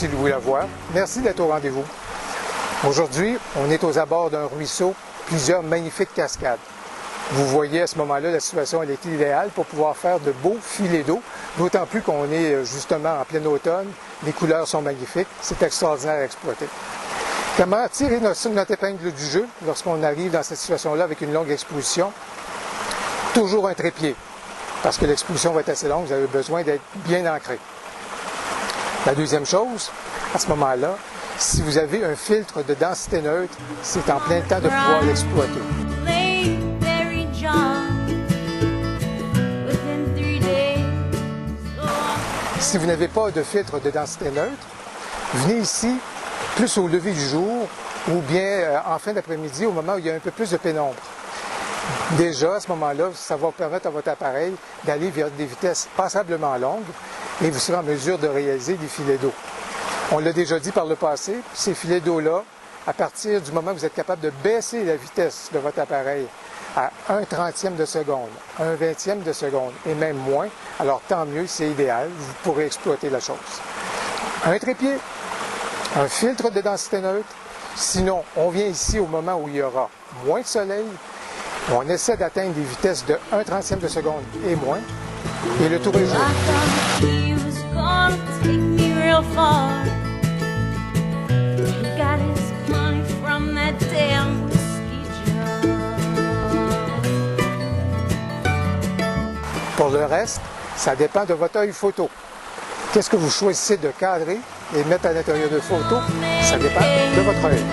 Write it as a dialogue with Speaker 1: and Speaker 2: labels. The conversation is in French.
Speaker 1: ici Louis Lavoie. Merci d'être au rendez-vous. Aujourd'hui, on est aux abords d'un ruisseau, plusieurs magnifiques cascades. Vous voyez à ce moment-là, la situation elle est idéale pour pouvoir faire de beaux filets d'eau, d'autant plus qu'on est justement en plein automne, les couleurs sont magnifiques, c'est extraordinaire à exploiter. Comment tirer notre épingle du jeu lorsqu'on arrive dans cette situation-là avec une longue exposition? Toujours un trépied, parce que l'exposition va être assez longue, vous avez besoin d'être bien ancré. La deuxième chose, à ce moment-là, si vous avez un filtre de densité neutre, c'est en plein temps de pouvoir l'exploiter. Si vous n'avez pas de filtre de densité neutre, venez ici plus au lever du jour ou bien en fin d'après-midi au moment où il y a un peu plus de pénombre. Déjà, à ce moment-là, ça va permettre à votre appareil d'aller vers des vitesses passablement longues et vous serez en mesure de réaliser des filets d'eau. On l'a déjà dit par le passé, ces filets d'eau-là, à partir du moment où vous êtes capable de baisser la vitesse de votre appareil à 1/30e de seconde, 1/20e de seconde et même moins, alors tant mieux, c'est idéal, vous pourrez exploiter la chose. Un trépied, un filtre de densité neutre, sinon on vient ici au moment où il y aura moins de soleil, on essaie d'atteindre des vitesses de 1/30e de seconde et moins, et le tour est joué. Pour le reste, ça dépend de votre œil photo. Qu'est-ce que vous choisissez de cadrer et mettre à l'intérieur de photo? Ça dépend de votre œil.